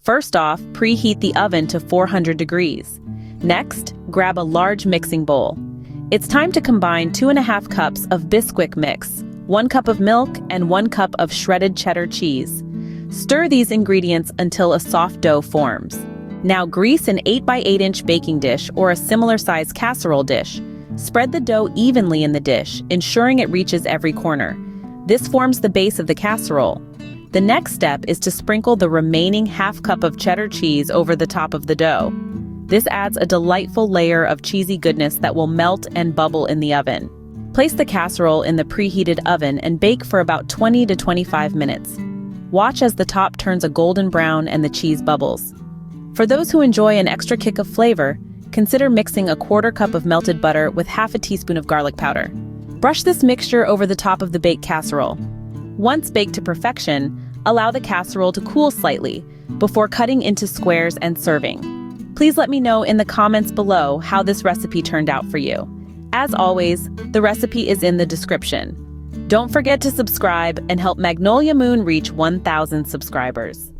First off, preheat the oven to 400 degrees. Next, grab a large mixing bowl. It's time to combine 2½ cups of Bisquick mix, 1 cup of milk, and 1 cup of shredded cheddar cheese. Stir these ingredients until a soft dough forms. Now grease an 8x8-inch baking dish or a similar size casserole dish. Spread the dough evenly in the dish, ensuring it reaches every corner. This forms the base of the casserole. The next step is to sprinkle the remaining ½ cup of cheddar cheese over the top of the dough. This adds a delightful layer of cheesy goodness that will melt and bubble in the oven. Place the casserole in the preheated oven and bake for about 20 to 25 minutes. Watch as the top turns a golden brown and the cheese bubbles. For those who enjoy an extra kick of flavor, consider mixing a 1/4 cup of melted butter with ½ teaspoon of garlic powder. Brush this mixture over the top of the baked casserole. Once baked to perfection, allow the casserole to cool slightly before cutting into squares and serving. Please let me know in the comments below how this recipe turned out for you. As always, the recipe is in the description. Don't forget to subscribe and help Magnolia Moon reach 1,000 subscribers.